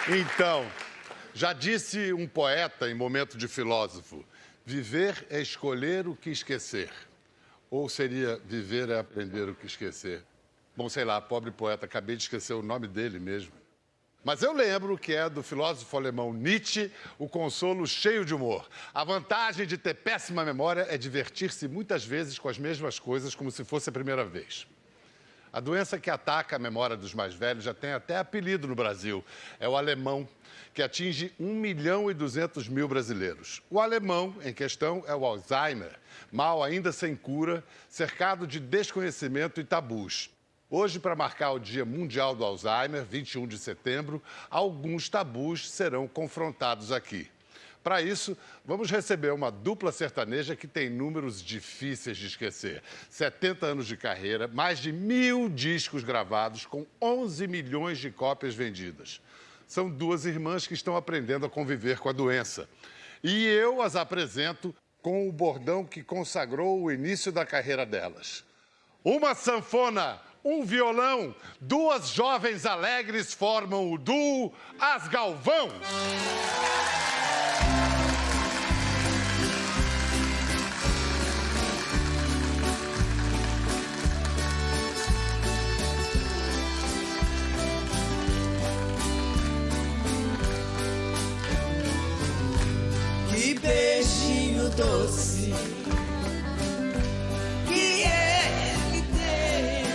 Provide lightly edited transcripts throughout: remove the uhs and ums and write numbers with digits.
Então, já disse um poeta em momento de filósofo, viver é escolher o que esquecer. Ou seria viver é aprender o que esquecer. Bom, sei lá, pobre poeta, acabei de esquecer o nome dele mesmo. Mas eu lembro que é do filósofo alemão Nietzsche, o consolo cheio de humor. A vantagem de ter péssima memória é divertir-se muitas vezes com as mesmas coisas como se fosse a primeira vez. A doença que ataca a memória dos mais velhos já tem até apelido no Brasil. É o alemão, que atinge 1.200.000 brasileiros. O alemão em questão é o Alzheimer, mal ainda sem cura, cercado de desconhecimento e tabus. Hoje, para marcar o Dia Mundial do Alzheimer, 21 de setembro, alguns tabus serão confrontados aqui. Para isso, vamos receber uma dupla sertaneja que tem números difíceis de esquecer. 70 anos de carreira, mais de 1.000 discos gravados, com 11 milhões de cópias vendidas. São duas irmãs que estão aprendendo a conviver com a doença. E eu as apresento com o bordão que consagrou o início da carreira delas. Uma sanfona, um violão, duas jovens alegres formam o duo As Galvão. Que beijinho doce que ele tem.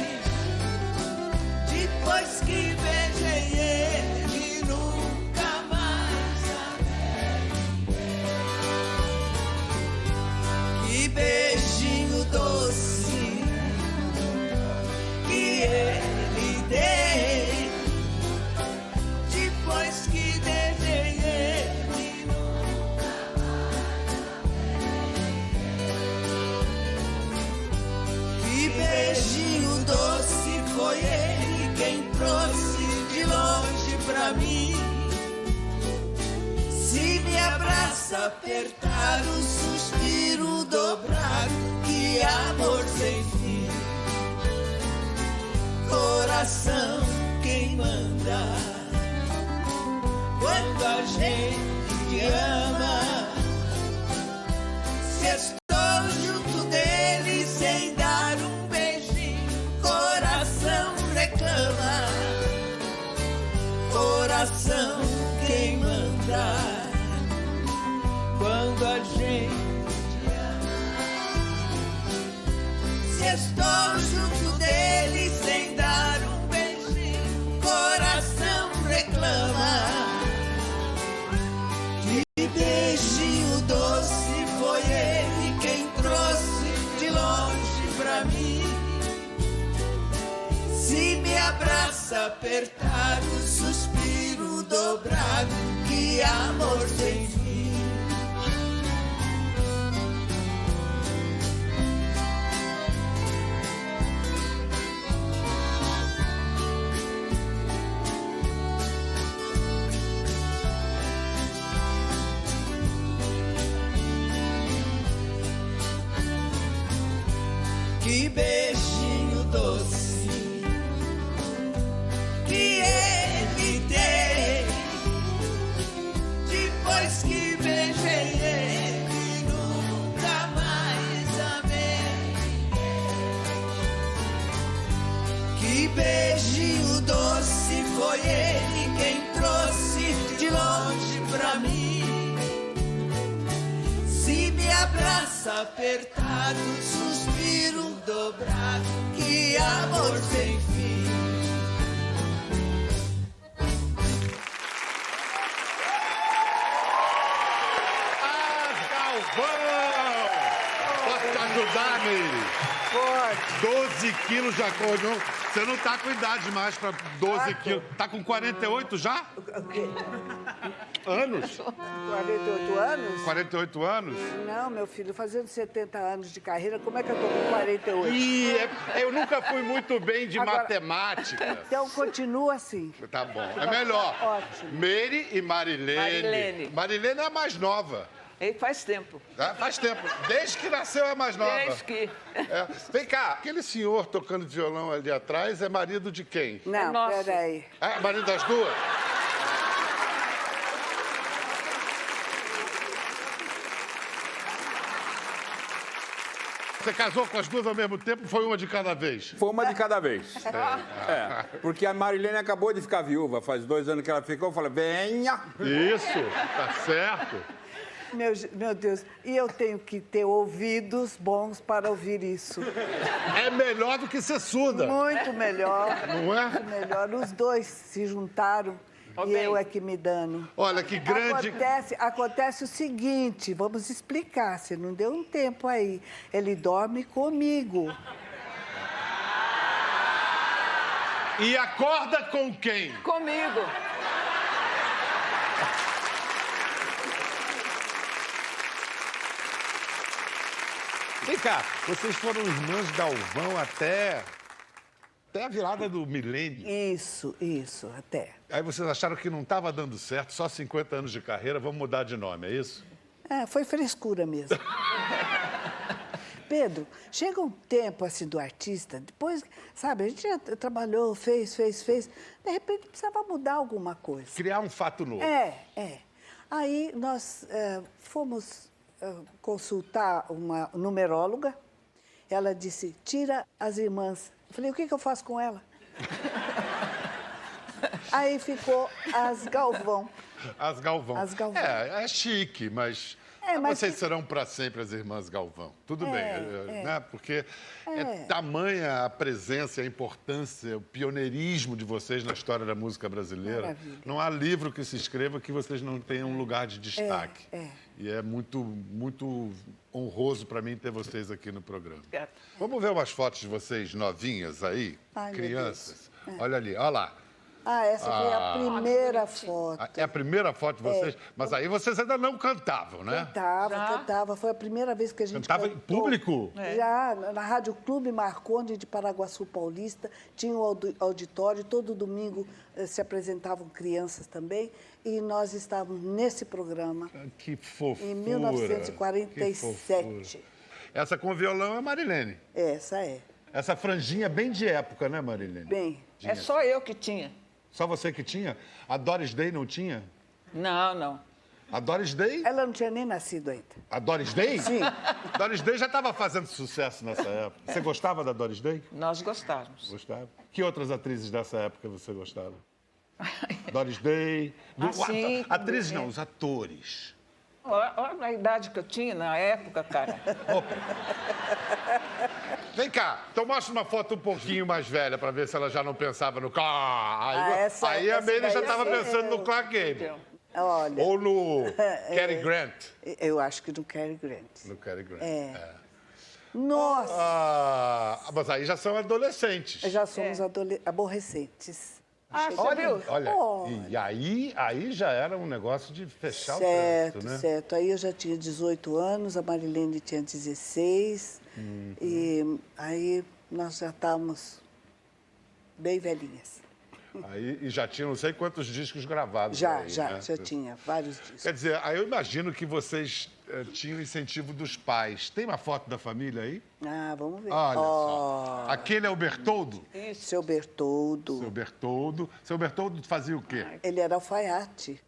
Depois que beijei ele, nunca mais amei. Que beijinho doce que ele tem. Depois que beijei ele, beijinho doce, foi ele quem trouxe de longe pra mim. Se me abraça apertado, suspiro dobrado, que amor sem fim. Coração quem manda, quando a gente ama. Se estou junto dele sem dar um coração quem manda, quando a gente ama. Se estou junto dele sem dar um beijinho, coração reclama. Que beijinho doce, foi ele quem trouxe de longe pra mim. Se me abraça apertado, suspiro dobrado, que amor sem fim. Que beijinho doce que ele tem. Depois que beijei ele, nunca mais amei. Que beijinho doce, foi ele quem trouxe de longe pra mim. Se me abraça apertado, suspiro dobrado, que amor sem fim. Posso te ajudar, Meire? Pode. 12 quilos já acordou. Você não tá com idade mais pra 12 quilos. Tá com 48 já? O quê? Anos? 48 anos? 48 anos? Não, meu filho, fazendo 70 anos de carreira, como é que eu tô com 48? Ih, eu nunca fui muito bem de Agora- matemática. Então continua assim. Tá bom, é melhor. Ótimo. Meire e Marilene. Marilene. Marilene é a mais nova. E faz tempo. Tá? Faz tempo. Desde que nasceu é a mais nova. Desde que... É. Vem cá, aquele senhor tocando violão ali atrás é marido de quem? Não, nosso. peraí. É marido das duas? Você casou com as duas ao mesmo tempo ou foi uma de cada vez? Foi uma de cada vez. Porque a Marilene acabou de ficar viúva, faz 2 anos que ela ficou. Eu falei, venha! Isso, tá certo. Meu Deus, e eu tenho que ter ouvidos bons para ouvir isso. É melhor do que ser surda. Muito melhor. Não é? Muito melhor. Os dois se juntaram e eu é que me dano. Olha, que grande... Acontece o seguinte, vamos explicar, se não deu um tempo aí. Ele dorme comigo. E acorda com quem? Comigo. Vem cá, vocês foram irmãs Galvão até a virada do milênio. Isso, até. Aí vocês acharam que não estava dando certo, só 50 anos de carreira, vamos mudar de nome, é isso? Foi frescura mesmo. Pedro, chega um tempo assim do artista, depois, sabe, a gente já trabalhou, fez, de repente precisava mudar alguma coisa. Criar um fato novo. Aí nós fomos consultar uma numeróloga, ela disse, tira as irmãs. Eu falei, o que eu faço com ela? Aí ficou as Galvão. As Galvão. As Galvão. É chique, mas... vocês serão para sempre as irmãs Galvão. Tudo bem, né? Porque é tamanha a presença, a importância, o pioneirismo de vocês na história da música brasileira. Maravilha. Não há livro que se escreva que vocês não tenham um lugar de destaque. E é muito, muito honroso para mim ter vocês aqui no programa. Vamos ver umas fotos de vocês novinhas aí? Ai, crianças. Olha ali, olha lá. Essa foi a primeira foto. É a primeira foto de vocês? Mas aí vocês ainda não cantavam, né? Cantava. Foi a primeira vez que a gente cantava cantou. em público? Já, na Rádio Clube Marconde de Paraguaçu Paulista, tinha um auditório, todo domingo se apresentavam crianças também, e nós estávamos nesse programa. Que fofura. Em 1947. Essa com violão é Marilene. Essa é. Essa franjinha bem de época, né, Marilene? Bem. É só eu que tinha. Só você que tinha? A Doris Day não tinha? Não. A Doris Day? Ela não tinha nem nascido ainda. A Doris Day? Sim. A Doris Day já estava fazendo sucesso nessa época. Você gostava da Doris Day? Nós gostávamos. Gostava. Que outras atrizes dessa época você gostava? Doris Day. Atrizes não, os atores. Olha a idade que eu tinha na época, cara. Opa. Vem cá, então mostra uma foto um pouquinho mais velha para ver se ela já não pensava no... Aí a Meire já estava pensando no Clark Gable. Olha. Ou no Cary Grant. Eu acho que no Cary Grant. No Cary Grant. Nossa! Mas aí já são adolescentes. Já somos aborrecentes. Olha. E aí já era um negócio de fechar o trânsito, né? Certo. Aí eu já tinha 18 anos, a Marilene tinha 16. E aí nós já estávamos bem velhinhas. E já tinha não sei quantos discos gravados. Já né? tinha vários discos. Quer dizer, aí eu imagino que vocês tinham incentivo dos pais. Tem uma foto da família aí? Vamos ver. Olha só. Aquele é o Bertoldo? Isso. Seu Bertoldo. Seu Bertoldo fazia o quê? Ele era alfaiate.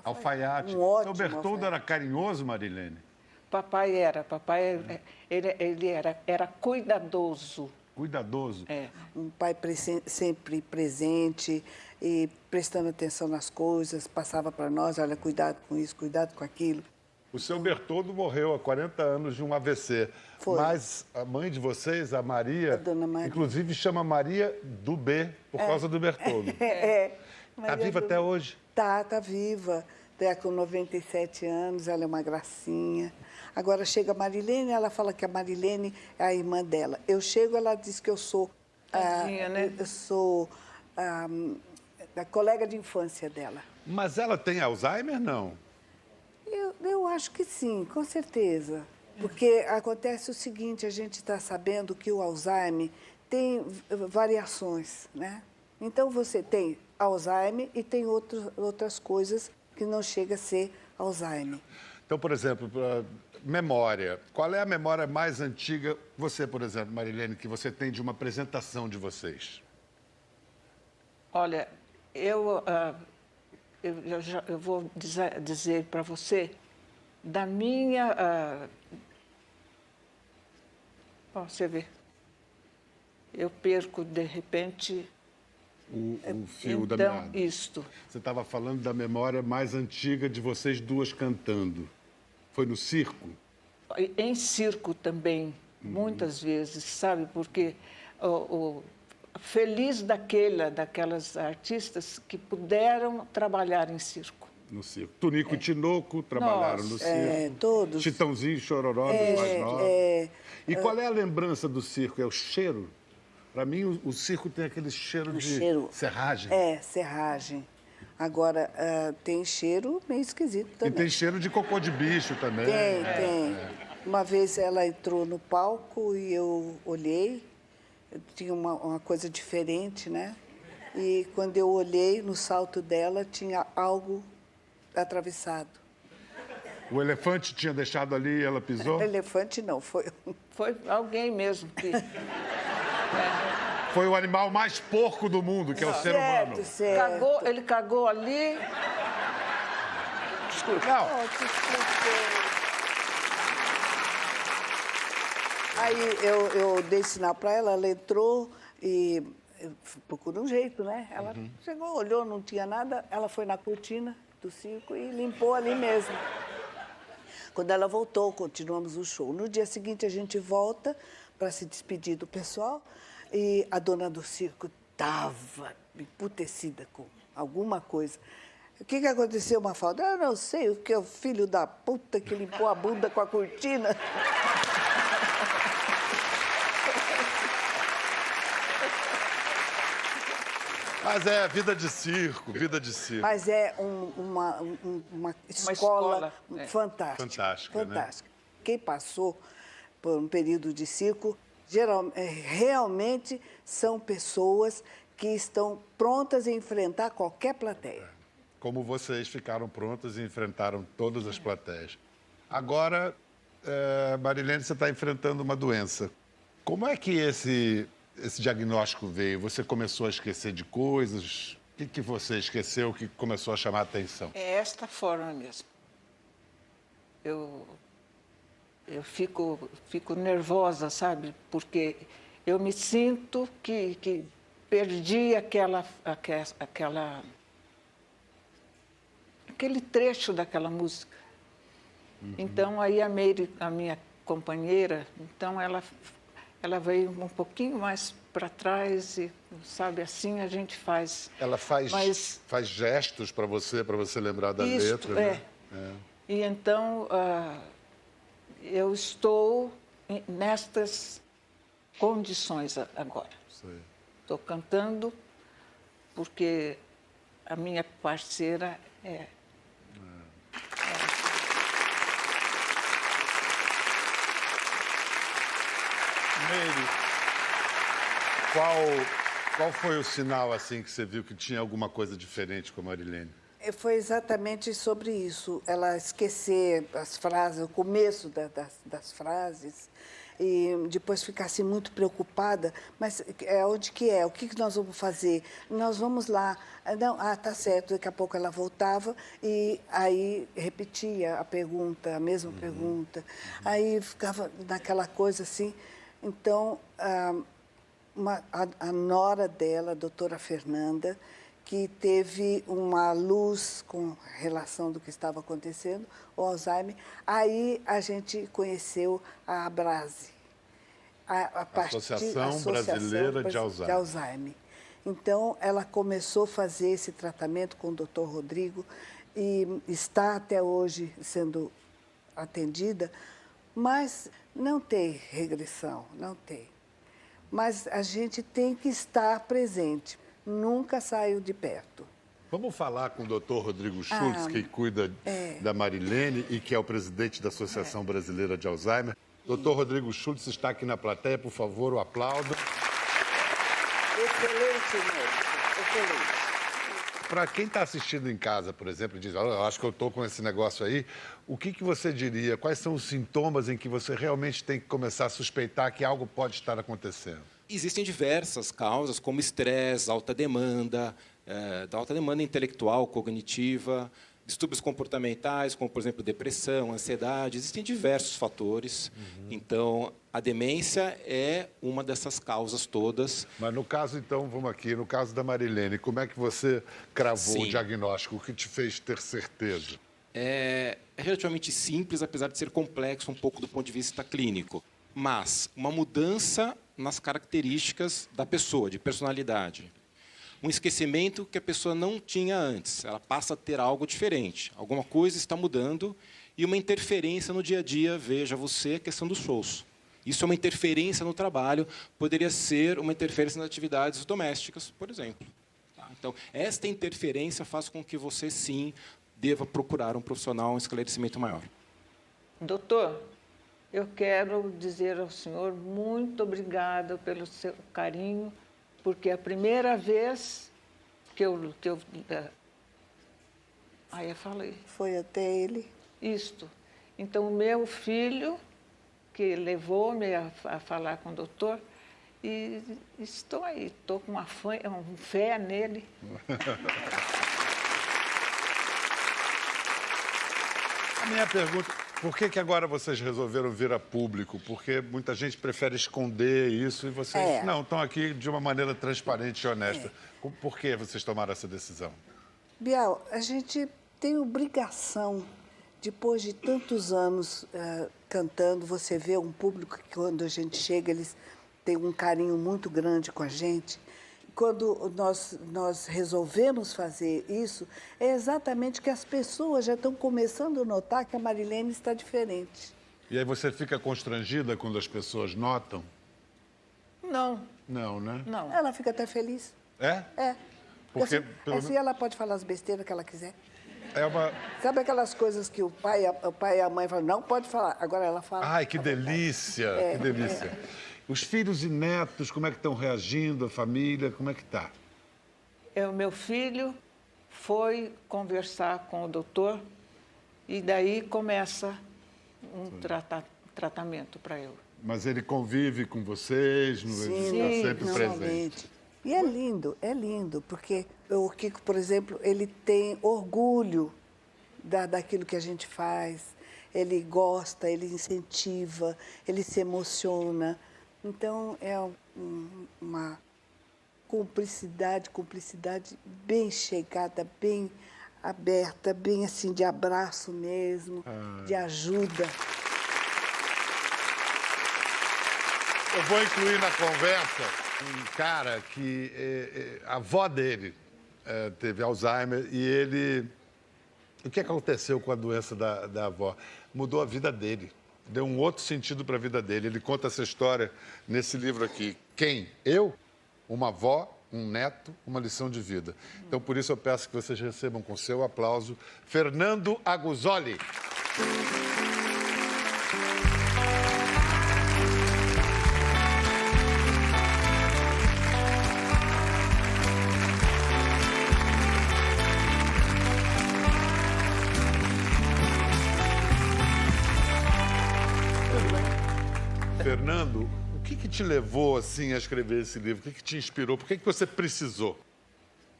Alfaiate. Um ótimo Seu Bertoldo alfaiate. era carinhoso, Marilene? Papai ele era cuidadoso. Cuidadoso? Um pai sempre presente e prestando atenção nas coisas, passava para nós, olha, cuidado com isso, cuidado com aquilo. O seu Bertoldo morreu há 40 anos de um AVC. Foi. Mas a mãe de vocês, a Maria, A dona Maria. inclusive chama Maria do B por causa do Bertoldo. Está viva até hoje? Tá viva. Está com 97 anos, ela é uma gracinha. Agora chega a Marilene, ela fala que a Marilene é a irmã dela. Eu chego, ela diz que eu sou... Tadinha, né? Eu sou a colega de infância dela. Mas ela tem Alzheimer, não? Eu acho que sim, com certeza. Porque acontece o seguinte, a gente está sabendo que o Alzheimer tem variações, né? Então, você tem Alzheimer e tem outras coisas que não chega a ser Alzheimer. Então, por exemplo, memória. Qual é a memória mais antiga, você, por exemplo, Marilene, que você tem de uma apresentação de vocês? Olha, eu vou dizer para você da minha Ó, você vê. Eu perco, de repente... O fio da Então, meada. isto. Você estava falando da memória mais antiga de vocês duas cantando. Foi no circo? Em circo também, muitas vezes, sabe? Porque feliz daquelas artistas que puderam trabalhar em circo. No circo. Tunico e Tinoco trabalharam no circo. Todos. Chitãozinho e Chororó, dos mais novos. E qual é a lembrança do circo? É o cheiro? Para mim, o circo tem aquele cheiro de serragem. Serragem. Agora, tem cheiro meio esquisito também. E tem cheiro de cocô de bicho também. Tem. Uma vez ela entrou no palco e eu olhei, tinha uma coisa diferente, né? E quando eu olhei no salto dela, tinha algo atravessado. O elefante tinha deixado ali e ela pisou? Elefante não, foi... Foi alguém mesmo que... Foi o animal mais porco do mundo, que é o ser humano. Certo. Ele cagou ali... Desculpa. Não, Aí eu dei sinal para ela, ela entrou e procura um jeito, né? Ela chegou, olhou, não tinha nada, ela foi na cortina do circo e limpou ali mesmo. Quando ela voltou, continuamos o show. No dia seguinte, a gente volta para se despedir do pessoal e a dona do circo estava emputecida com alguma coisa. O que aconteceu, Mafalda? Eu não sei, o que é o filho da puta que limpou a bunda com a cortina. mas é vida de circo, vida de circo. Mas é uma escola fantástica. Fantástica, né? Quem passou por um período de circo, realmente são pessoas que estão prontas a enfrentar qualquer plateia. Como vocês ficaram prontas e enfrentaram todas as plateias. Agora, Marilene, você está enfrentando uma doença. Como é que esse diagnóstico veio? Você começou a esquecer de coisas? O que você esqueceu que começou a chamar a atenção? É esta forma mesmo. Eu fico nervosa, sabe? Porque eu me sinto que perdi aquele trecho daquela música. Então, aí a Meire, a minha companheira, então ela veio um pouquinho mais para trás e, sabe, assim a gente faz. Ela faz gestos para você lembrar da letra, né? E então, eu estou nestas condições agora. Estou cantando porque a minha parceira Meire, qual foi o sinal assim que você viu que tinha alguma coisa diferente com a Marilene? Foi exatamente sobre isso, ela esquecer as frases, o começo das frases, e depois ficar assim muito preocupada, mas onde que é? O que nós vamos fazer? Nós vamos lá. Não, tá certo, daqui a pouco ela voltava e aí repetia a pergunta, a mesma pergunta. Aí ficava naquela coisa assim. Então, a nora dela, a doutora Fernanda, que teve uma luz com relação do que estava acontecendo, o Alzheimer. Aí a gente conheceu a Abrase, a Associação Brasileira de Alzheimer. Então, ela começou a fazer esse tratamento com o Dr. Rodrigo e está até hoje sendo atendida, mas não tem regressão, não tem. Mas a gente tem que estar presente. Nunca saiu de perto. Vamos falar com o doutor Rodrigo Schultz, que cuida da Marilene e que é o presidente da Associação Brasileira de Alzheimer. Doutor Rodrigo Schultz está aqui na plateia, por favor, o aplauda. Excelente, médico, excelente. Para quem está assistindo em casa, por exemplo, e diz, eu acho que eu estou com esse negócio aí, o que você diria? Quais são os sintomas em que você realmente tem que começar a suspeitar que algo pode estar acontecendo? Existem diversas causas, como estresse, alta demanda intelectual, cognitiva, distúrbios comportamentais, como, por exemplo, depressão, ansiedade, existem diversos fatores. Então, a demência é uma dessas causas todas. Mas no caso, então, vamos aqui, no caso da Marilene, como é que você cravou o Sim. diagnóstico? O que te fez ter certeza? É relativamente simples, apesar de ser complexo um pouco do ponto de vista clínico. Mas uma mudança nas características da pessoa, de personalidade. Um esquecimento que a pessoa não tinha antes. Ela passa a ter algo diferente. Alguma coisa está mudando e uma interferência no dia a dia. Veja você, a questão dos shows. Isso é uma interferência no trabalho, poderia ser uma interferência nas atividades domésticas, por exemplo. Tá? Então, esta interferência faz com que você, sim, deva procurar um profissional, um esclarecimento maior. Doutor, eu quero dizer ao senhor muito obrigada pelo seu carinho, porque é a primeira vez que eu aí eu falei Foi até ele. isto. Então, o meu filho, que levou-me a falar com o doutor, e estou aí, estou com uma fé nele. A minha pergunta, por que agora vocês resolveram vir a público? Porque muita gente prefere esconder isso e vocês não estão aqui de uma maneira transparente e honesta. Por que vocês tomaram essa decisão? Bial, a gente tem obrigação, depois de tantos anos cantando, você vê um público que quando a gente chega, eles têm um carinho muito grande com a gente. Quando nós resolvemos fazer isso, é exatamente que as pessoas já estão começando a notar que a Marilene está diferente. E aí você fica constrangida quando as pessoas notam? Não, Não, né? não. Ela fica até feliz. É? É. Porque, assim ela pode falar as besteiras que ela quiser. É uma... Sabe aquelas coisas que o pai e a mãe falam, não pode falar, agora ela fala. Ai, que delícia, que delícia. Os filhos e netos, como é que estão reagindo, a família, como é que está? O meu filho foi conversar com o doutor e daí começa um tratamento para eu. Mas ele convive com vocês, ele está sempre presente. Normalmente. E é lindo, porque o Kiko, por exemplo, ele tem orgulho daquilo que a gente faz, ele gosta, ele incentiva, ele se emociona. Então, é uma cumplicidade bem chegada, bem aberta, bem assim, de abraço mesmo, de ajuda. Eu vou incluir na conversa um cara que a avó dele teve Alzheimer e ele... O que aconteceu com a doença da avó? Mudou a vida dele. Deu um outro sentido para a vida dele. Ele conta essa história nesse livro aqui. Quem? Eu? Uma avó, um neto, uma lição de vida. Então, por isso, eu peço que vocês recebam com seu aplauso Fernando Aguzoli. Fernando, o que te levou assim a escrever esse livro? O que te inspirou? Por que você precisou?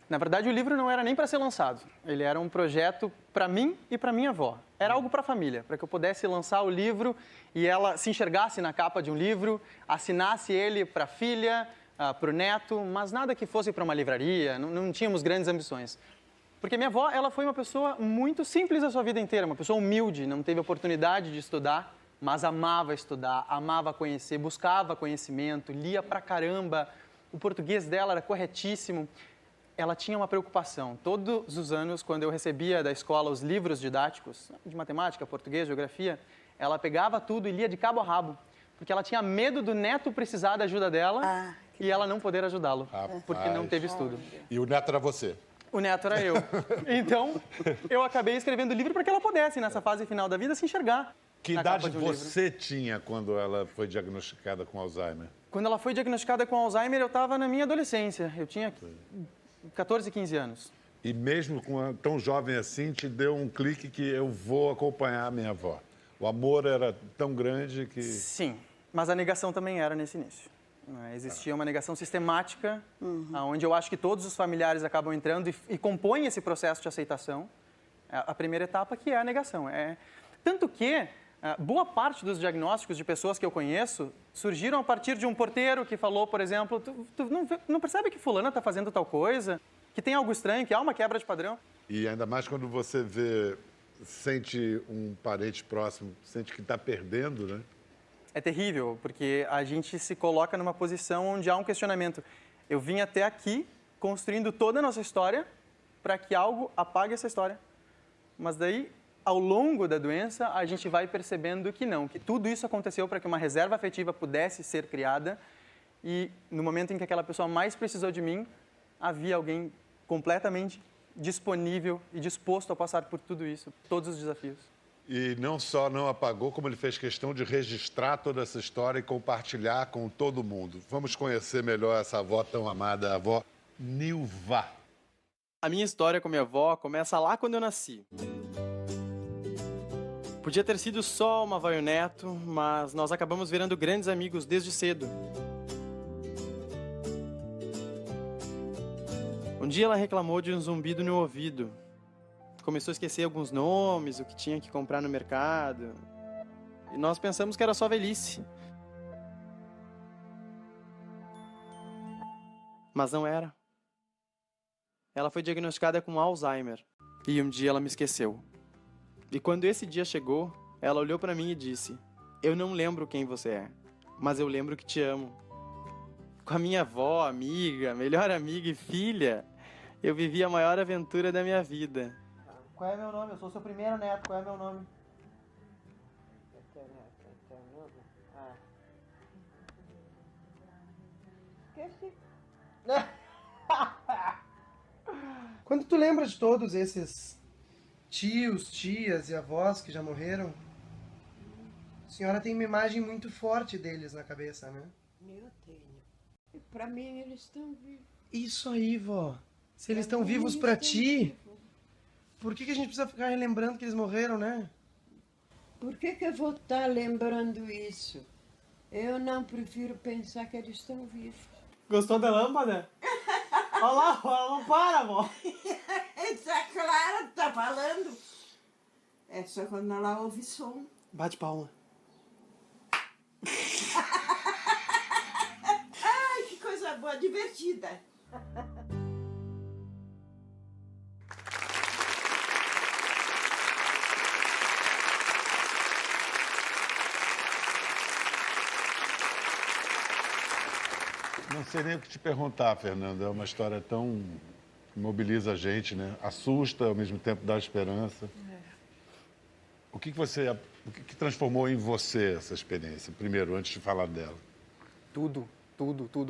Na verdade, o livro não era nem para ser lançado. Ele era um projeto para mim e para minha avó. Era algo para a família, para que eu pudesse lançar o livro e ela se enxergasse na capa de um livro, assinasse ele para a filha, para o neto, mas nada que fosse para uma livraria, não tínhamos grandes ambições. Porque minha avó, ela foi uma pessoa muito simples a sua vida inteira, uma pessoa humilde, não teve oportunidade de estudar, mas amava estudar, amava conhecer, buscava conhecimento, lia pra caramba. O português dela era corretíssimo. Ela tinha uma preocupação. Todos os anos, quando eu recebia da escola os livros didáticos, de matemática, português, geografia, ela pegava tudo e lia de cabo a rabo, porque ela tinha medo do neto precisar da ajuda dela e ela não poder ajudá-lo, porque não teve estudo. E o neto era você? O neto era eu. Então, eu acabei escrevendo o livro para que ela pudesse, nessa fase final da vida, se enxergar. Que idade você tinha quando ela foi diagnosticada com Alzheimer? Quando ela foi diagnosticada com Alzheimer, eu estava na minha adolescência. Eu tinha 14, 15 anos. E mesmo tão jovem assim, te deu um clique que eu vou acompanhar a minha avó. O amor era tão grande que... Sim, mas a negação também era nesse início. Existia uma negação sistemática, onde eu acho que todos os familiares acabam entrando e compõem esse processo de aceitação. A primeira etapa que é a negação. Tanto que boa parte dos diagnósticos de pessoas que eu conheço surgiram a partir de um porteiro que falou, por exemplo, tu não percebe que fulana está fazendo tal coisa, que tem algo estranho, que há uma quebra de padrão. E ainda mais quando você sente um parente próximo, sente que está perdendo, né? É terrível, porque a gente se coloca numa posição onde há um questionamento. Eu vim até aqui construindo toda a nossa história para que algo apague essa história. Mas daí, ao longo da doença, a gente vai percebendo que não, que tudo isso aconteceu para que uma reserva afetiva pudesse ser criada e no momento em que aquela pessoa mais precisou de mim, havia alguém completamente disponível e disposto a passar por tudo isso, todos os desafios. E não só não apagou, como ele fez questão de registrar toda essa história e compartilhar com todo mundo. Vamos conhecer melhor essa avó tão amada, a avó Nilva. A minha história com minha avó começa lá quando eu nasci. Podia ter sido só uma avó e um neto, mas nós acabamos virando grandes amigos desde cedo. Um dia ela reclamou de um zumbido no ouvido. Começou a esquecer alguns nomes, o que tinha que comprar no mercado. E nós pensamos que era só velhice. Mas não era. Ela foi diagnosticada com Alzheimer. E um dia ela me esqueceu. E quando esse dia chegou, ela olhou para mim e disse: eu não lembro quem você é, mas eu lembro que te amo. Com a minha avó, amiga, melhor amiga e filha, eu vivi a maior aventura da minha vida. Qual é meu nome? Eu sou seu primeiro neto. Qual é meu nome? Quando tu lembra de todos esses tios, tias e avós que já morreram, a senhora tem uma imagem muito forte deles na cabeça, né? Eu tenho. Para mim, eles estão vivos. Isso aí, vó. Se eles estão vivos pra ti, por que a gente precisa ficar relembrando que eles morreram, né? Por que eu vou estar lembrando isso? Eu não prefiro pensar que eles estão vivos. Gostou da lâmpada? Olha lá, ela não para, vó. Está claro, tá falando. É só quando ela ouve som. Bate palma. Ai, que coisa boa, divertida. Não sei nem o que te perguntar, Fernando. É uma história tão... que mobiliza a gente, né? Assusta, ao mesmo tempo dá esperança. O que transformou em você essa experiência? Primeiro, antes de falar dela. Tudo.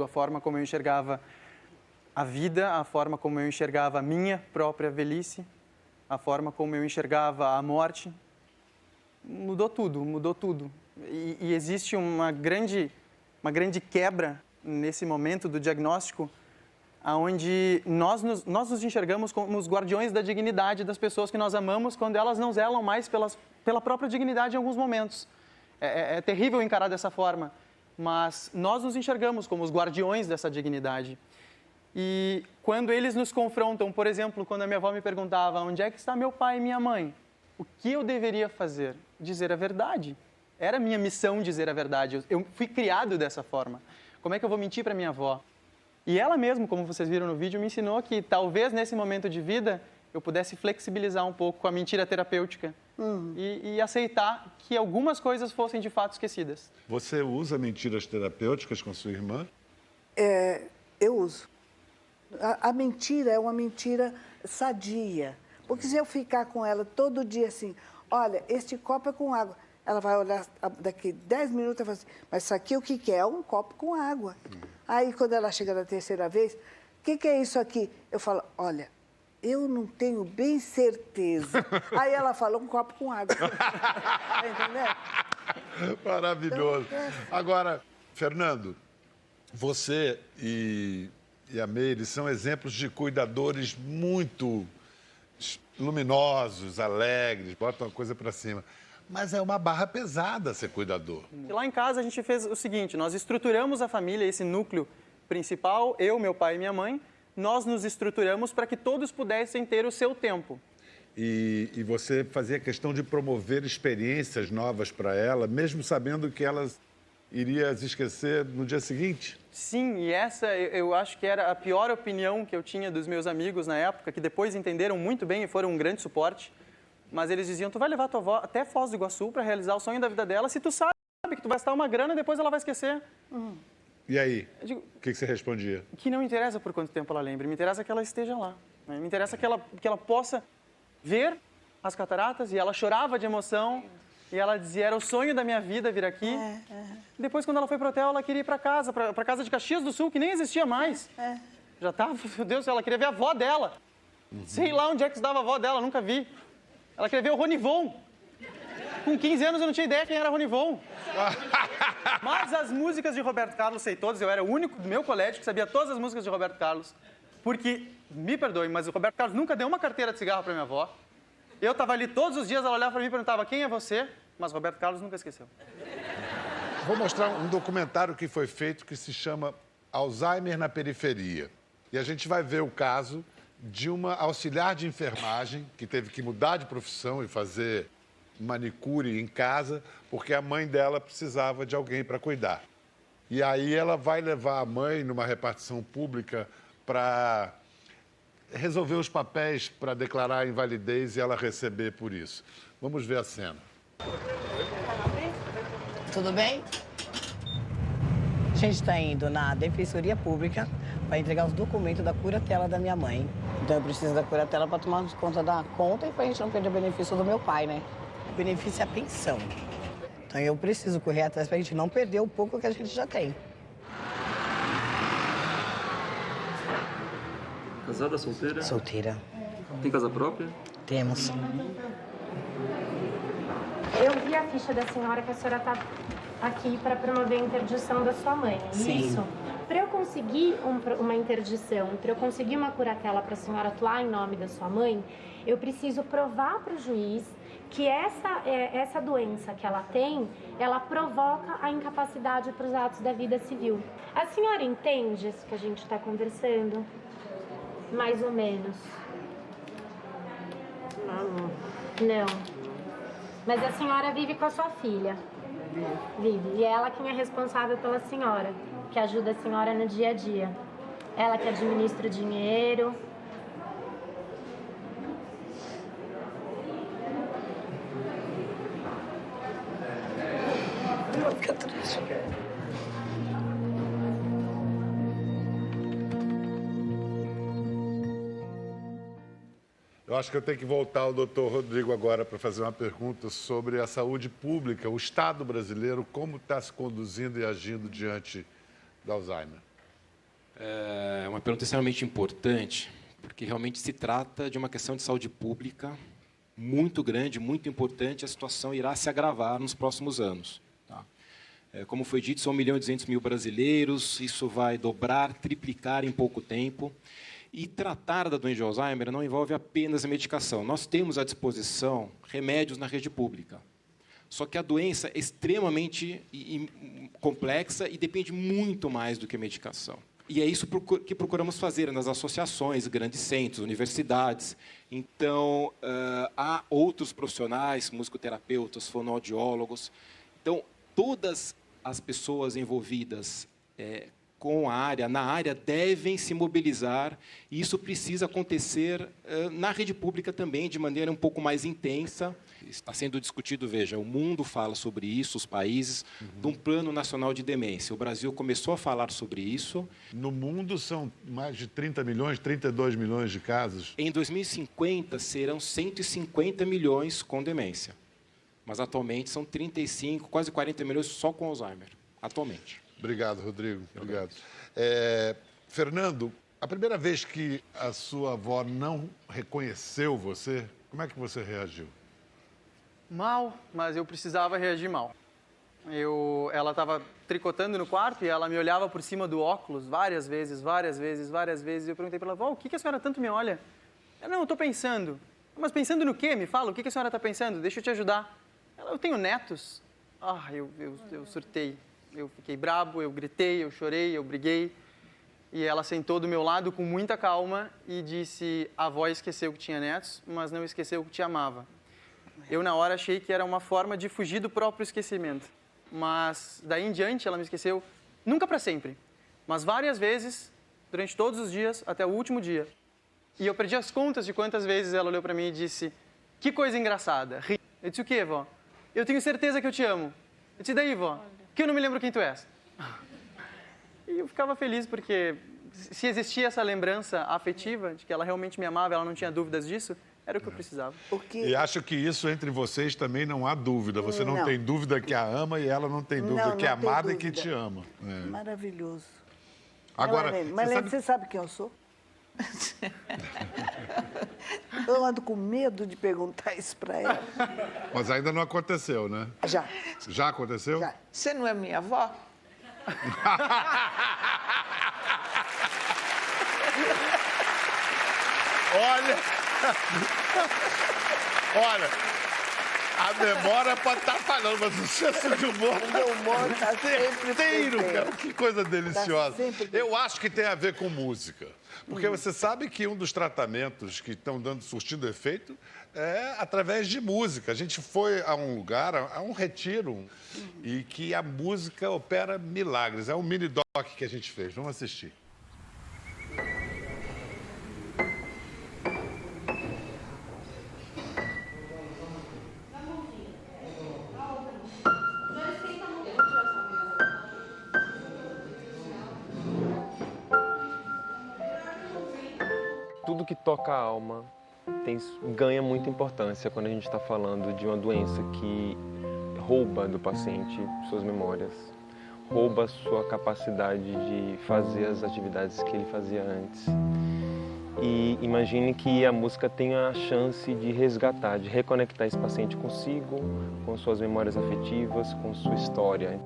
A forma como eu enxergava a vida, a forma como eu enxergava a minha própria velhice, a forma como eu enxergava a morte. Mudou tudo. E existe uma grande quebra nesse momento do diagnóstico, onde nós nos enxergamos como os guardiões da dignidade das pessoas que nós amamos quando elas não zelam mais pela própria dignidade em alguns momentos. É terrível encarar dessa forma, mas nós nos enxergamos como os guardiões dessa dignidade. E quando eles nos confrontam, por exemplo, quando a minha avó me perguntava onde é que está meu pai e minha mãe, o que eu deveria fazer? Dizer a verdade. Era minha missão dizer a verdade. Eu fui criado dessa forma. Como é que eu vou mentir para minha avó? E ela mesma, como vocês viram no vídeo, me ensinou que talvez nesse momento de vida eu pudesse flexibilizar um pouco com a mentira terapêutica e aceitar que algumas coisas fossem de fato esquecidas. Você usa mentiras terapêuticas com sua irmã? Eu uso. A mentira é uma mentira sadia. Porque se eu ficar com ela todo dia assim, olha, este copo é com água. Ela vai olhar daqui 10 minutos e vai falar assim, mas isso aqui o que é? É um copo com água. Aí, quando ela chega na terceira vez, o que é isso aqui? Eu falo, olha, eu não tenho bem certeza. Aí ela fala, um copo com água. Tá entendendo? Maravilhoso. Agora, Fernando, você e a Meire são exemplos de cuidadores muito luminosos, alegres, botam a coisa para cima. Mas é uma barra pesada ser cuidador. E lá em casa a gente fez o seguinte, nós estruturamos a família, esse núcleo principal, eu, meu pai e minha mãe, nós nos estruturamos para que todos pudessem ter o seu tempo. e você fazia questão de promover experiências novas para ela, mesmo sabendo que ela iria se esquecer no dia seguinte? Sim, e essa eu acho que era a pior opinião que eu tinha dos meus amigos na época, que depois entenderam muito bem e foram um grande suporte. Mas eles diziam, tu vai levar tua avó até Foz do Iguaçu para realizar o sonho da vida dela, se tu sabe que tu vai gastar uma grana, depois ela vai esquecer. E aí, Eu digo, o que você respondia? que não interessa por quanto tempo ela lembre, me interessa que ela esteja lá. Né? Me interessa que ela possa ver as cataratas, e ela chorava de emoção, e ela dizia, era o sonho da minha vida vir aqui. Depois, quando ela foi pro hotel, ela queria ir para casa, para casa de Caxias do Sul, que nem existia mais. Já estava, meu Deus, ela queria ver a avó dela. Sei lá onde é que estava a avó dela, nunca vi. Ela queria ver o Ronivon. Com 15 anos eu não tinha ideia quem era Ronivon. Mas as músicas de Roberto Carlos sei todas, eu era o único do meu colégio que sabia todas as músicas de Roberto Carlos. Porque, me perdoe, mas o Roberto Carlos nunca deu uma carteira de cigarro para minha avó. Eu estava ali todos os dias, ela olhava para mim e perguntava, quem é você? Mas Roberto Carlos nunca esqueceu. Vou mostrar um documentário que foi feito que se chama Alzheimer na Periferia. E a gente vai ver o caso de uma auxiliar de enfermagem que teve que mudar de profissão e fazer manicure em casa porque a mãe dela precisava de alguém para cuidar. E aí ela vai levar a mãe numa repartição pública para resolver os papéis para declarar a invalidez e ela receber por isso. Vamos ver a cena. Tudo bem? A gente está indo na Defensoria Pública para entregar os documentos da curatela da minha mãe. Então eu preciso da curatela para tomar conta da conta e para a gente não perder o benefício do meu pai, né? O benefício é a pensão. Então eu preciso correr atrás para a gente não perder o pouco que a gente já tem. Casada, solteira? Solteira. Tem casa própria? Temos. Eu vi a ficha da senhora que a senhora está aqui para promover a interdição da sua mãe, é Sim. isso? Para eu conseguir uma interdição, para eu conseguir uma curatela para a senhora atuar em nome da sua mãe, eu preciso provar para o juiz que essa doença que ela tem, ela provoca a incapacidade para os atos da vida civil. A senhora entende isso que a gente está conversando? Mais ou menos. Não. Mas a senhora vive com a sua filha. Vive. E é ela quem é responsável pela senhora, que ajuda a senhora no dia a dia. Ela que administra o dinheiro. Não fica triste. Eu acho que eu tenho que voltar ao doutor Rodrigo agora para fazer uma pergunta sobre a saúde pública, o Estado brasileiro, como está se conduzindo e agindo diante do Alzheimer. É uma pergunta extremamente importante, porque realmente se trata de uma questão de saúde pública muito grande, muito importante. A situação irá se agravar nos próximos anos. Tá? Como foi dito, são 1.200.000 brasileiros, isso vai dobrar, triplicar em pouco tempo. E tratar da doença de Alzheimer não envolve apenas a medicação. Nós temos à disposição remédios na rede pública. Só que a doença é extremamente complexa e depende muito mais do que a medicação. E é isso que procuramos fazer nas associações, grandes centros, universidades. Então, há outros profissionais, musicoterapeutas, fonoaudiólogos. Então, todas as pessoas envolvidas na área, devem se mobilizar, e isso precisa acontecer na rede pública também, de maneira um pouco mais intensa. Está sendo discutido, veja, o mundo fala sobre isso, os países, de um plano nacional de demência. O Brasil começou a falar sobre isso. No mundo são mais de 30 milhões, 32 milhões de casos. Em 2050, serão 150 milhões com demência. Mas, atualmente, são 35, quase 40 milhões só com Alzheimer, atualmente. Obrigado, Rodrigo. Obrigado. Fernando, a primeira vez que a sua avó não reconheceu você, como é que você reagiu? Mal, mas eu precisava reagir mal. Ela estava tricotando no quarto e ela me olhava por cima do óculos várias vezes. E eu perguntei para ela, vó, o que a senhora tanto me olha? Não, eu estou pensando. Mas pensando no quê? Me fala, o que a senhora está pensando? Deixa eu te ajudar. Eu tenho netos. Eu surtei. Eu fiquei brabo, eu gritei, eu chorei, eu briguei. E ela sentou do meu lado com muita calma e disse: a avó esqueceu que tinha netos, mas não esqueceu que te amava. Eu, na hora, achei que era uma forma de fugir do próprio esquecimento. Mas, daí em diante, ela me esqueceu, nunca para sempre, mas várias vezes, durante todos os dias, até o último dia. E eu perdi as contas de quantas vezes ela olhou para mim e disse: que coisa engraçada, ri. Eu disse: o quê, vó? Eu tenho certeza que eu te amo. Eu disse: daí, vó? Que eu não me lembro quem tu és. E eu ficava feliz porque, se existia essa lembrança afetiva de que ela realmente me amava, ela não tinha dúvidas disso, era o que eu precisava. E acho que isso entre vocês também não há dúvida. Você não tem dúvida que a ama e ela não tem dúvida que é amada e que te ama. É. Maravilhoso. Agora, Marlene, você sabe quem eu sou? Eu ando com medo de perguntar isso para ela. Mas ainda não aconteceu, né? Já. Já aconteceu? Já. Você não é minha avó? Olha, a memória pode estar falhando, mas o senso de humor está sempre inteiro, cara. Que coisa deliciosa. sempre Eu acho que tem a ver com música. Porque você sabe que um dos tratamentos que estão surtindo efeito é através de música. A gente foi a um lugar, a um retiro, e que a música opera milagres. É um mini-doc que a gente fez. Vamos assistir. Tudo que toca a alma ganha muita importância quando a gente está falando de uma doença que rouba do paciente suas memórias, rouba sua capacidade de fazer as atividades que ele fazia antes. E imagine que a música tem a chance de resgatar, de reconectar esse paciente consigo, com suas memórias afetivas, com sua história.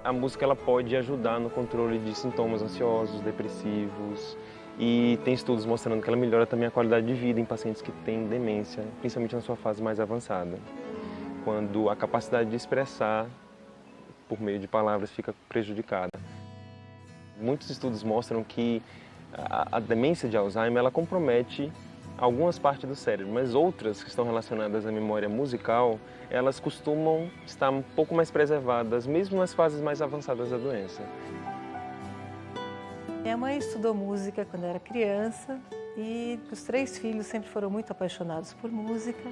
A música ela pode ajudar no controle de sintomas ansiosos, depressivos, e tem estudos mostrando que ela melhora também a qualidade de vida em pacientes que têm demência, principalmente na sua fase mais avançada, quando a capacidade de expressar por meio de palavras fica prejudicada. Muitos estudos mostram que a demência de Alzheimer ela compromete algumas partes do cérebro, mas outras que estão relacionadas à memória musical, elas costumam estar um pouco mais preservadas, mesmo nas fases mais avançadas da doença. Minha mãe estudou música quando era criança e os 3 filhos sempre foram muito apaixonados por música.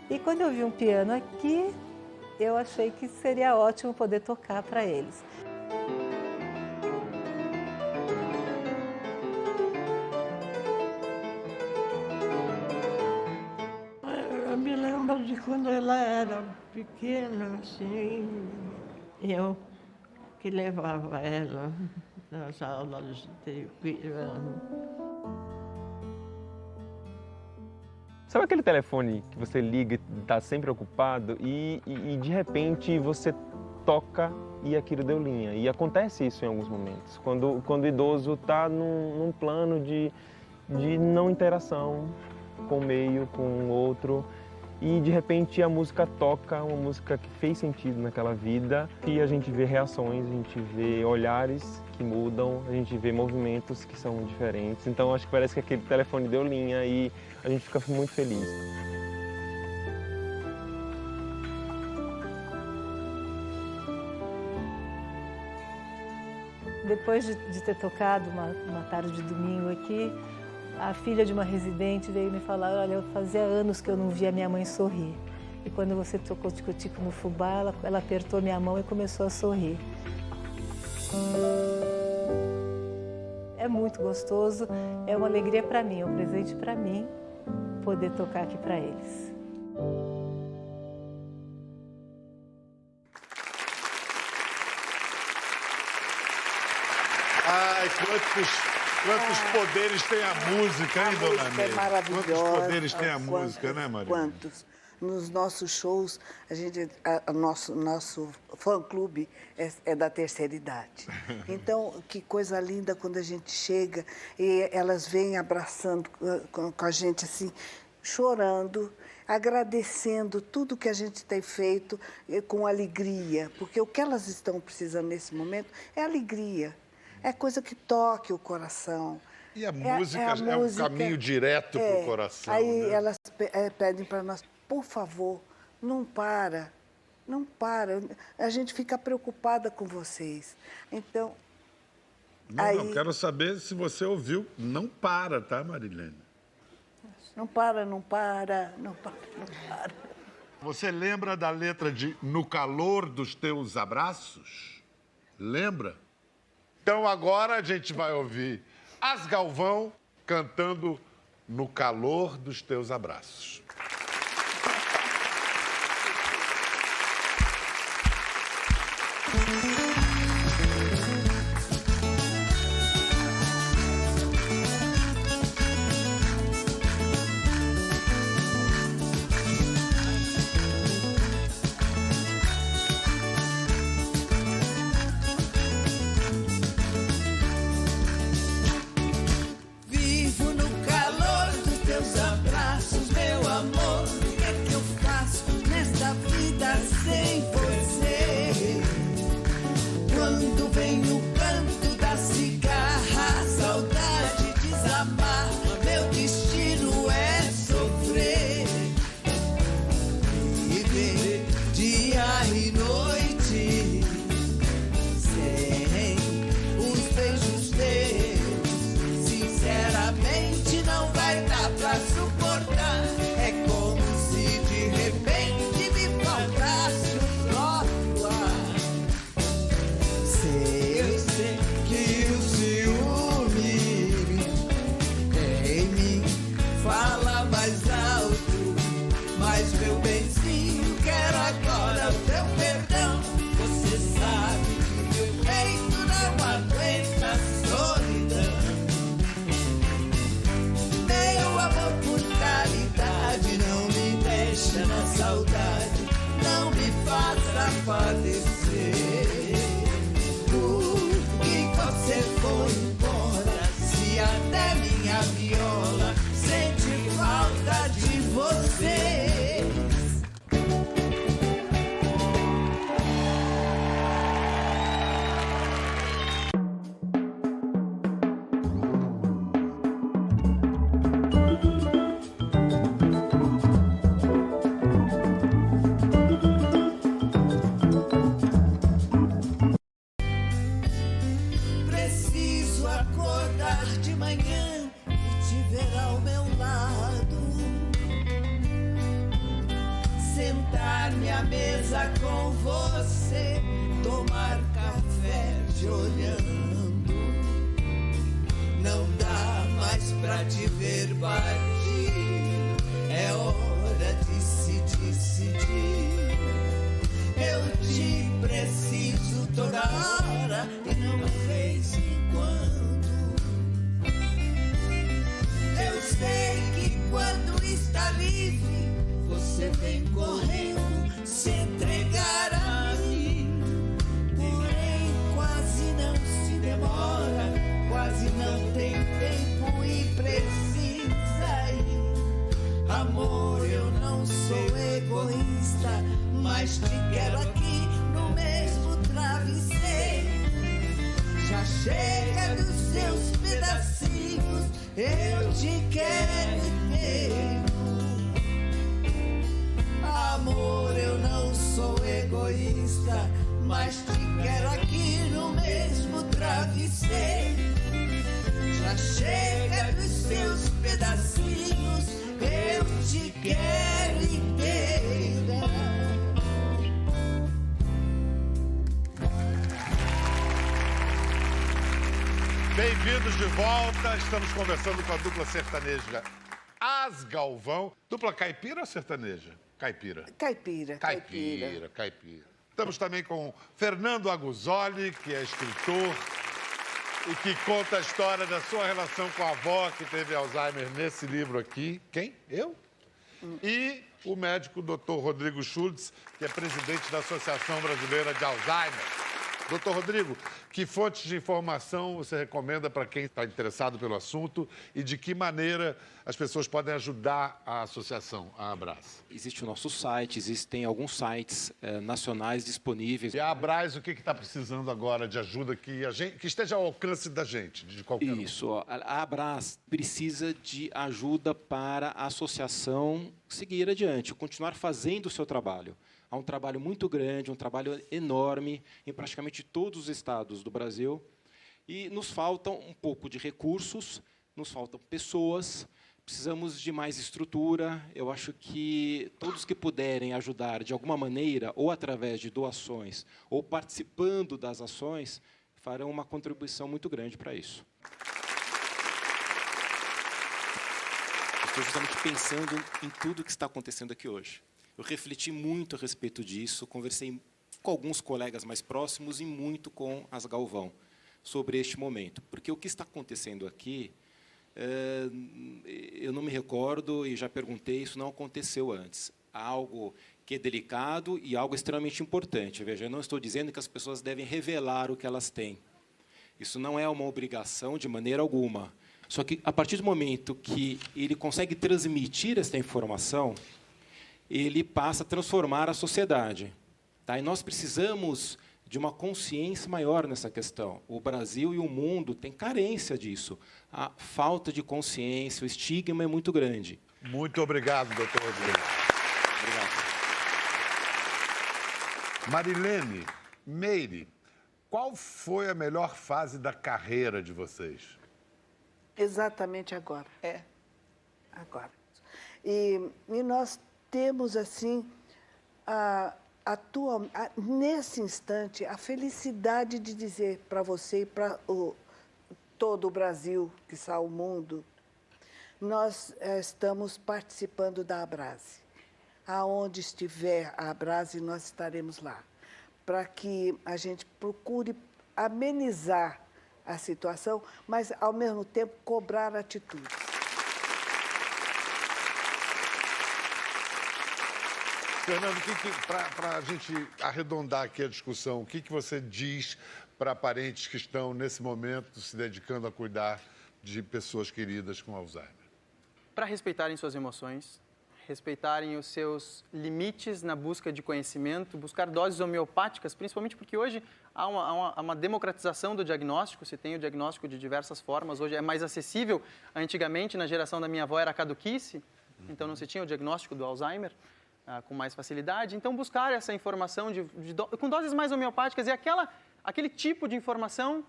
E quando eu vi um piano aqui, eu achei que seria ótimo poder tocar para eles. Eu me lembro de quando ela era pequena, assim, eu que levava ela nas aulas de piano. Sabe aquele telefone que você liga e está sempre ocupado e de repente você toca e aquilo deu linha? E acontece isso em alguns momentos, quando o idoso está num plano de não interação com o meio, com o outro, e de repente a música toca, uma música que fez sentido naquela vida, e a gente vê reações, a gente vê olhares que mudam, a gente vê movimentos que são diferentes. Então acho que parece que aquele telefone deu linha e a gente fica muito feliz. Depois de ter tocado uma tarde de domingo aqui, a filha de uma residente veio me falar: olha, fazia anos que eu não via minha mãe sorrir. E quando você tocou Tico-Tico no fubá, ela apertou minha mão e começou a sorrir. É muito gostoso, é uma alegria para mim, é um presente para mim poder tocar aqui para eles. Ai, quantos poderes tem a música, hein, dona Neide? É maravilhosa. Quantos poderes tem a música, né, Maria? Quantos? Nos nossos shows, nosso fã-clube é da terceira idade. Então, que coisa linda quando a gente chega e elas vêm abraçando com a gente, assim, chorando. agradecendo tudo que a gente tem feito com alegria, porque o que elas estão precisando nesse momento é alegria, é coisa que toque o coração. E a música é um caminho direto para o coração. Aí né? elas pedem para nós, por favor, não para, não para, a gente fica preocupada com vocês. Então... Não, quero saber se você ouviu. Não para, tá, Marilene? Não para, não para, não para, não para. Você lembra da letra de No Calor dos Teus Abraços? Lembra? Então agora a gente vai ouvir As Galvão cantando No Calor dos Teus Abraços. Vivo no calor dos teus abraços, meu amor. O que é que eu faço nesta vida sem você? Quando vem o canto da cigarra, a saudade desamarra, meu destino é sofrer. Viver dia e noite sem os beijos teus. Sinceramente não vai dar pra suportar. É como se de repente me faltasse um próprio ar. Eu sei que o ciúme em mim fala mais alto, mas meu benzinho, quero agora o teu perdão. Você sabe que meu peito não aguenta a solidão. Meu amor por caridade, não me deixa na saudade, não me faça padecer. Por que você foi embora, se até minha viola sente falta de você? Preciso acordar de manhã e te ver ao meu lado. Sentar-me à mesa com você, tomar café te olhando. Não dá mais pra te ver partir, é hora de se decidir. Eu te preciso toda hora e não de vez em quando. Eu sei que quando está livre, você vem correndo se entregar a mim. Porém, quase não se demora, quase não tem tempo e precisa ir. Amor, eu não sou egoísta, mas te quero aqui no mesmo travesseiro. Já chega dos seus pedacinhos, eu te quero inteiro. Amor, eu não sou egoísta, mas te quero aqui no mesmo travesseiro. Já chega dos seus pedacinhos, eu te quero inteira. Bem-vindos de volta. Estamos conversando com a dupla sertaneja As Galvão. Dupla caipira ou sertaneja? Caipira. Caipira. Caipira. Estamos também com Fernando Aguzoli, que é escritor e que conta a história da sua relação com a avó que teve Alzheimer nesse livro aqui. Quem? Eu? E o médico Dr. Rodrigo Schultz, que é presidente da Associação Brasileira de Alzheimer. Doutor Rodrigo, que fontes de informação você recomenda para quem está interessado pelo assunto e de que maneira as pessoas podem ajudar a associação, a Abras? Existe o nosso site, existem alguns sites nacionais disponíveis. E a Abras, o que está precisando agora de ajuda que esteja ao alcance da gente, de qualquer um? Isso, a Abras precisa de ajuda para a associação seguir adiante, continuar fazendo o seu trabalho. Há um trabalho muito grande, um trabalho enorme em praticamente todos os estados do Brasil. E nos faltam um pouco de recursos, nos faltam pessoas, precisamos de mais estrutura. Eu acho que todos que puderem ajudar de alguma maneira, ou através de doações, ou participando das ações, farão uma contribuição muito grande para isso. Estou justamente pensando em tudo que está acontecendo aqui hoje. Eu refleti muito a respeito disso, conversei com alguns colegas mais próximos e muito com as Galvão sobre este momento. Porque o que está acontecendo aqui, eu não me recordo e já perguntei, isso não aconteceu antes. Há algo que é delicado e algo extremamente importante. Veja, eu não estou dizendo que as pessoas devem revelar o que elas têm. Isso não é uma obrigação de maneira alguma. Só que, a partir do momento que ele consegue transmitir essa informação, ele passa a transformar a sociedade. Tá? E nós precisamos de uma consciência maior nessa questão. O Brasil e o mundo têm carência disso. A falta de consciência, o estigma é muito grande. Muito obrigado, doutor Rodrigo. Obrigado. Marilene, Meire, qual foi a melhor fase da carreira de vocês? Exatamente agora. Agora. E nós temos, assim, nesse instante, a felicidade de dizer para você e para todo o Brasil, que está o mundo, nós estamos participando da Abrase. Aonde estiver a Abrase, nós estaremos lá, para que a gente procure amenizar a situação, mas, ao mesmo tempo, cobrar atitudes. Fernando, para a gente arredondar aqui a discussão, o que você diz para parentes que estão, nesse momento, se dedicando a cuidar de pessoas queridas com Alzheimer? Para respeitarem suas emoções, respeitarem os seus limites na busca de conhecimento, buscar doses homeopáticas, principalmente porque hoje há uma democratização do diagnóstico, se tem o diagnóstico de diversas formas, hoje é mais acessível. Antigamente, na geração da minha avó, era caduquice, então não se tinha o diagnóstico do Alzheimer com mais facilidade. Então, buscar essa informação com doses mais homeopáticas e aquele tipo de informação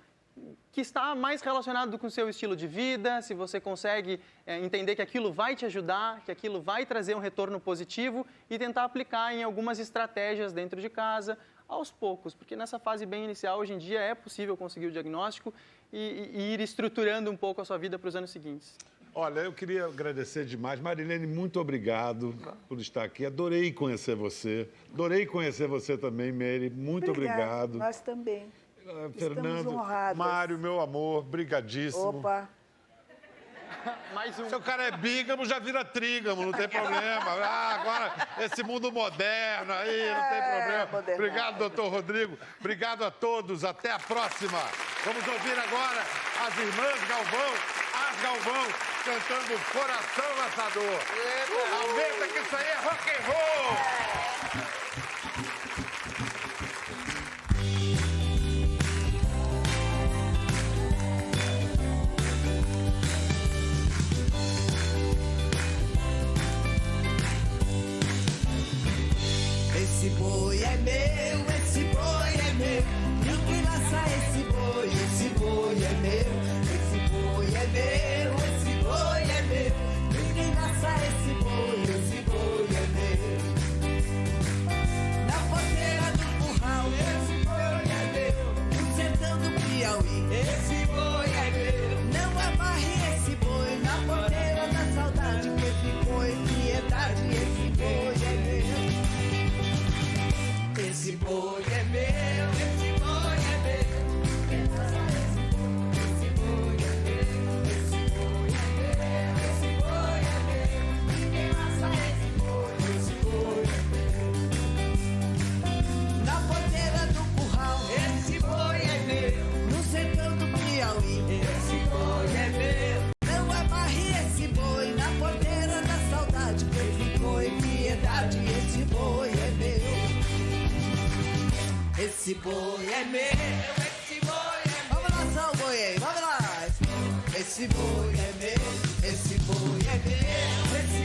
que está mais relacionado com o seu estilo de vida, se você consegue entender que aquilo vai te ajudar, que aquilo vai trazer um retorno positivo e tentar aplicar em algumas estratégias dentro de casa, aos poucos, porque nessa fase bem inicial, hoje em dia, é possível conseguir o diagnóstico e ir estruturando um pouco a sua vida para os anos seguintes. Olha, eu queria agradecer demais. Marilene, muito obrigado por estar aqui. Adorei conhecer você. Adorei conhecer você também, Meire. Muito obrigado. Nós também. Fernando, honradas. Mário, meu amor, brigadíssimo. Opa. Mais um. Se o cara é bígamo, já vira trígamo, não tem problema. Agora, esse mundo moderno aí, não tem problema. Moderno. Obrigado, doutor Rodrigo. Obrigado a todos. Até a próxima. Vamos ouvir agora as irmãs Galvão, as Galvão, cantando Coração Lançador. Aumenta que isso aí é rock and roll. Esse boi é meu, esse boi é meu. Ninguém laça esse boi é meu. Esse boi é meu, esse boi é meu. Ninguém laça esse boi é meu. Na porteira do curral, esse boi é meu. No sertão do Piauí, esse boi é meu. Não amarre esse boi na porteira da saudade, que esse boi, piedade, esse boi é meu. Esse boi é meu, esse boi é meu. Esse boi é meu, esse boi é meu. Esse boi é meu, ninguém laça esse boi é meu. Na porteira do curral, esse boi boi é meu, esse boi é meu. Vamos lá, só o boi aí, vamos lá. Esse boi é meu, esse boi é meu, esse